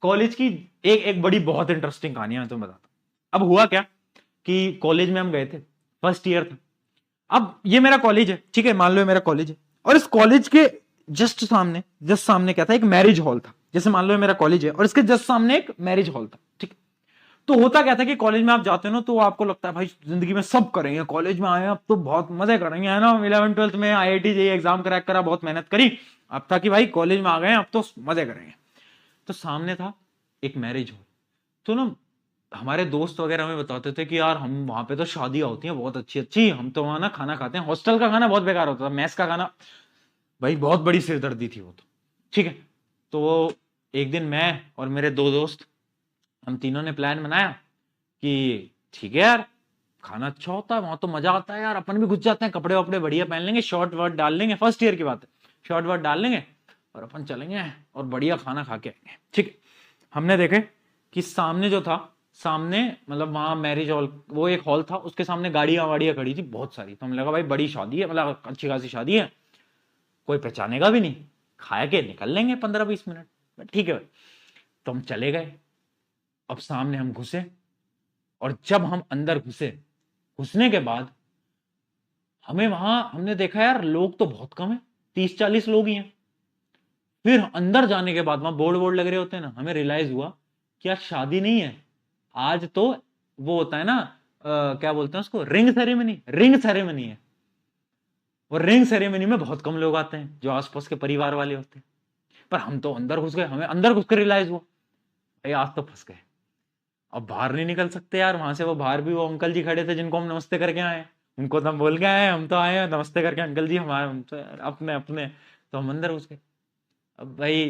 College की एक एक बड़ी बहुत इंटरेस्टिंग कहानी है, मैं तुम्हें बताता हूं। अब हुआ क्या कि कॉलेज में हम गए थे, फर्स्ट ईयर था। अब ये मेरा कॉलेज है, ठीक है, मान लो ये मेरा कॉलेज है, और इस कॉलेज के जस्ट सामने क्या था, एक मैरिज हॉल था। जैसे मान लो ये मेरा कॉलेज है और इसके जस्ट सामने एक मैरिज हॉल था, ठीक है। तो होता क्या था कि कॉलेज में आप जाते हो ना, तो आपको लगता है भाई जिंदगी में सब करेंगे, कॉलेज में आए अब तो बहुत मजे करेंगे, है ना। 11 12th में IIT जेईई एग्जाम क्रैक करा, बहुत मेहनत करी, अब था कि भाई कॉलेज में आ गए अब तो मजे करेंगे। तो सामने था एक मैरिज हॉल। तो ना हमारे दोस्त वगैरह हमें बताते थे कि यार हम वहां पे तो शादियां होती हैं बहुत अच्छी अच्छी, हम तो वहां ना खाना खाते हैं, हॉस्टल का खाना बहुत बेकार होता था, मेस का खाना भाई बहुत बड़ी सिरदर्दी थी वो तो, ठीक है। तो वो एक दिन मैं और मेरे दो दोस्त, हम तीनों ने प्लान बनाया कि ठीक है यार, खाना अच्छा होता है वहां तो मजा आता है यार, अपन भी घुस जाते हैं, कपड़े वपड़े बढ़िया पहन लेंगे, शॉर्ट वर्ट डाल लेंगे, फर्स्ट ईयर की बात है, शॉर्ट वर्ट डाल लेंगे और अपन चलेंगे और बढ़िया खाना खा के आएंगे, ठीक है। हमने देखे कि सामने जो था, सामने मतलब वहां मैरिज हॉल, वो एक हॉल था, उसके सामने गाड़ियां वाड़ियां खड़ी थी बहुत सारी। तो हमें लगा भाई बड़ी शादी है, मतलब अच्छी खासी शादी है, कोई पहचानेगा भी नहीं, खाए के निकल लेंगे 15 20 मिनट, ठीक है भाई। तो हम चले गए। अब सामने हम घुसे, और जब हम अंदर घुसे, घुसने के बाद हमें वहां हमने देखा यार लोग तो बहुत कम है, 30 40 लोग ही हैं। फिर अंदर जाने के बाद वहां बोर्ड बोर्ड लग रहे होते हैं ना, हमें रियलाइज हुआ कि आज शादी नहीं है, आज तो वो होता है ना, क्या बोलते हैं उसको, रिंग सेरेमनी, रिंग सेरेमनी है। और रिंग सेरेमनी में बहुत कम लोग आते हैं जो आसपास के परिवार वाले होते हैं। पर हम तो अंदर घुस गए, हमें अंदर घुस कर रियलाइज हुआ भाई आज तो फंस गए, अब बाहर नहीं निकल सकते यार वहां से। वो बाहर भी वो अंकल जी खड़े थे जिनको हम नमस्ते करके आए, उनको तो हम बोल के आए हम तो आए हैं नमस्ते करके, अंकल जी हमारे, हम तो यार अपने अपने। तो हम अंदर घुस गए। अब भाई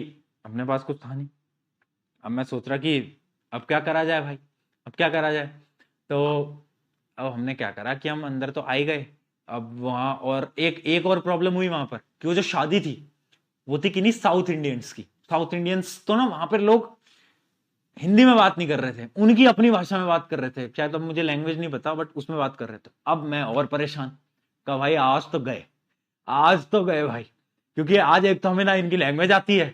अपने पास कुछ था नहीं। अब मैं सोच रहा कि अब क्या करा जाए भाई, अब क्या करा जाए। तो अब हमने क्या करा कि हम अंदर तो आ ही गए। अब वहां और एक एक और प्रॉब्लम हुई वहां पर, कि वो जो शादी थी वो थी किन्हीं साउथ इंडियंस की। साउथ इंडियंस तो ना वहां पर लोग हिंदी में बात नहीं कर रहे थे, उनकी अपनी भाषा में बात कर रहे थे, शायद अब मुझे लैंग्वेज नहीं पता बट उसमें बात कर रहे थे। अब मैं और परेशान, कहा भाई आज तो गए, आज तो गए भाई, क्योंकि आज एक तो हमें ना इनकी लैंग्वेज आती है,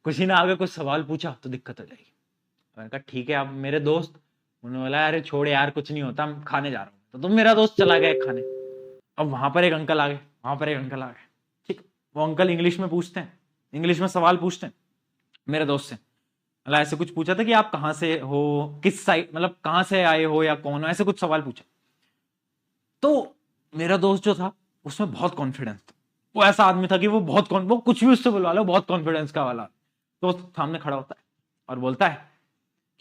कुछ ही ना आगे कुछ सवाल पूछा तो दिक्कत हो जाएगी। मैंने कहा ठीक है। अब मेरे दोस्त, उन्होंने बोला अरे छोड़ यार कुछ नहीं होता, हम खाने जा रहे हैं। तो तुम, मेरा दोस्त चला गया खाने। अब वहां पर एक अंकल आ गए, वहां पर एक अंकल आ गए, ठीक। वो अंकल इंग्लिश में पूछते हैं, इंग्लिश में सवाल पूछते हैं मेरे दोस्त से। मतलब ऐसे कुछ पूछा था कि आप कहां से हो, किस साइड, मतलब कहां से आए हो या कौन हो, ऐसे कुछ सवाल पूछा। तो मेरा दोस्त जो था उसमें बहुत कॉन्फिडेंस था, वो ऐसा आदमी था कि वो कुछ भी उससे बुलवा लो, बहुत कॉन्फिडेंस का वाला। तो सामने खड़ा होता है और बोलता है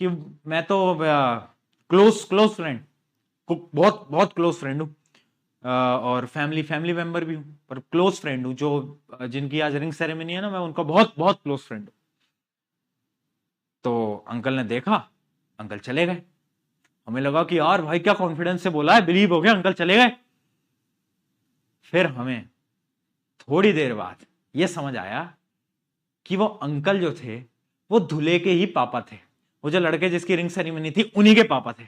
कि मैं तो क्लोज क्लोज फ्रेंड, बहुत बहुत क्लोज फ्रेंड हूँ, और फैमिली फैमिली मेंबर भी हूँ, पर क्लोज फ्रेंड हूँ, जो जिनकी आज रिंग सेरेमनी है ना, मैं उनका बहुत बहुत क्लोज फ्रेंड हूँ। तो अंकल ने देखा, अंकल चले गए। हमें लगा कि यार भाई क्या कॉन्फिडेंस से बोला है, बिलीव हो गया, अंकल चले गए। फिर हमें थोड़ी देर बाद यह समझ आया कि वो अंकल जो थे वो दूल्हे के ही पापा थे, वो जो लड़के जिसकी रिंग सेरेमनी थी उन्हीं के पापा थे।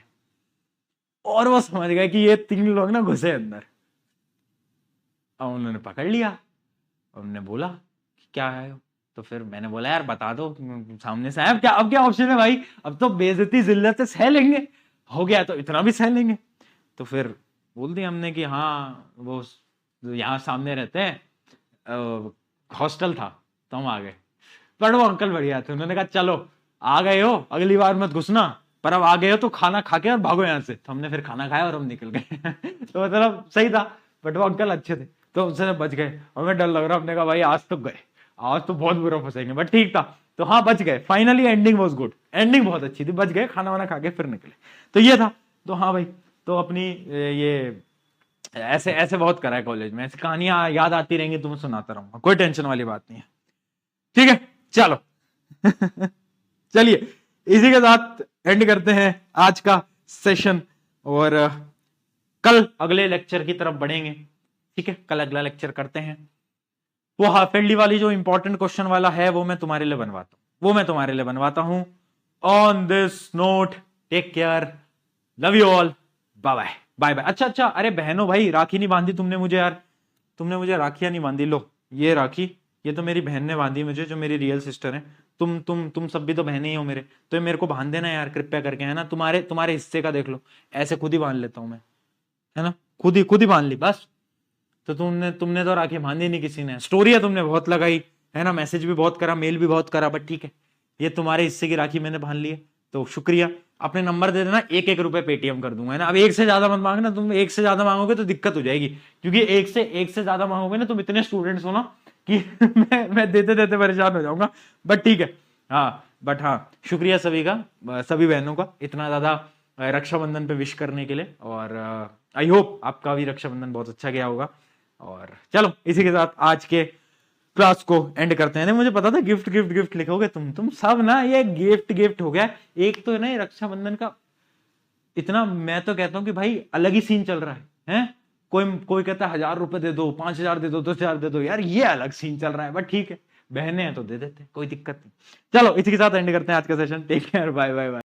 और वो समझ गए कि ये तीन लोग ना घुसे अंदर। अब उन्होंने पकड़ लिया, उन्होंने बोला कि क्या है। तो फिर मैंने बोला यार बता दो, सामने से आए, अब क्या ऑप्शन है भाई, अब तो बेइज्जती जिल्लत से सह लेंगे, हो गया तो इतना भी सह लेंगे। तो फिर बोल दिया हमने कि हाँ वो यहाँ सामने रहते हैं, हॉस्टल था, तो हम आ गए। पर वो अंकल बढ़िया थे, उन्होंने कहा चलो आ गए हो अगली बार मत घुसना, पर अब आ गए हो तो खाना खा के और भागो यहाँ से। तो हमने फिर खाना खाया और हम निकल गए। तो मतलब सही था, बट वो अंकल अच्छे थे, तो उनसे बच गए। हमें डर लग रहा, हमने कहा भाई आज तो गए, आज तो बहुत बुरा फंसेंगे, बट ठीक था। तो हाँ बच गए, finally ending was good, ending बहुत अच्छी थी, बच गए, खाना वाना खा के फिर निकले। तो ये था। तो हाँ भाई, तो अपनी ये ऐसे ऐसे बहुत करा है कॉलेज में, ऐसी कहानियां याद आती रहेंगी, तुम्हें सुनाता रहूंगा, कोई टेंशन वाली बात नहीं है। ठीक है चलो। चलिए इसी के साथ एंड करते हैं आज का सेशन, और कल अगले लेक्चर की तरफ बढ़ेंगे। ठीक है, कल अगला लेक्चर करते हैं। वो हाफ एल्डी वाली जो इंपॉर्टेंट क्वेश्चन वाला है वो मैं तुम्हारे लिए बनवाता हूं। On this note, take care, love you all, bye bye bye bye. अच्छा अच्छा, अरे बहनों भाई राखी नहीं बांधी तुमने मुझे यार, तुमने मुझे राखियां नहीं बांधी। लो ये राखी, ये तो मेरी बहन ने बांधी मुझे, जो मेरी रियल सिस्टर है। तुम सब भी तो बहने ही हो मेरे, तो ये मेरे को बांध देना यार कृपया करके, है ना। तुम्हारे तुम्हारे हिस्से का देख लो, ऐसे खुद ही बांध लेता हूं मैं, है ना, खुद ही बांध ली बस। तो तुमने तुमने तो राखी बांधी नहीं, किसी ने। स्टोरी है तुमने बहुत लगाई, है ना, मैसेज भी बहुत करा, मेल भी बहुत करा, बट ठीक है, ये तुम्हारे हिस्से की राखी मैंने बांध ली है, तो शुक्रिया। अपने नंबर दे देना, 1-1 रुपए पेटीएम कर दूंगा, है ना। अब एक से ज्यादा मत मांगना, तुम एक से ज्यादा मांगोगे तो दिक्कत हो जाएगी, क्योंकि एक से ज्यादा मांगोगे ना, तुम इतने स्टूडेंट्स हो ना कि मैं देते देते परेशान हो जाऊंगा, बट ठीक है। हाँ, बट हाँ, शुक्रिया सभी का, सभी बहनों का इतना ज्यादा रक्षाबंधन पे विश करने के लिए, और आई होप आपका भी रक्षाबंधन बहुत अच्छा गया होगा। और चलो इसी के साथ आज के क्लास को एंड करते हैं। नहीं, मुझे पता था गिफ्ट गिफ्ट गिफ्ट लिखोगे तुम सब ना, ये गिफ्ट गिफ्ट हो गया। एक तो है ना ये रक्षाबंधन का इतना, मैं तो कहता हूं कि भाई अलग ही सीन चल रहा है? कोई कोई कहता है 1000 रुपए दे दो, 5000 दे दो, 10,000 दे दो, यार ये अलग सीन चल रहा है, बट ठीक है, बहने हैं तो दे देते, कोई दिक्कत नहीं। चलो इसी के साथ एंड करते हैं आज का session. Take care, bye bye bye.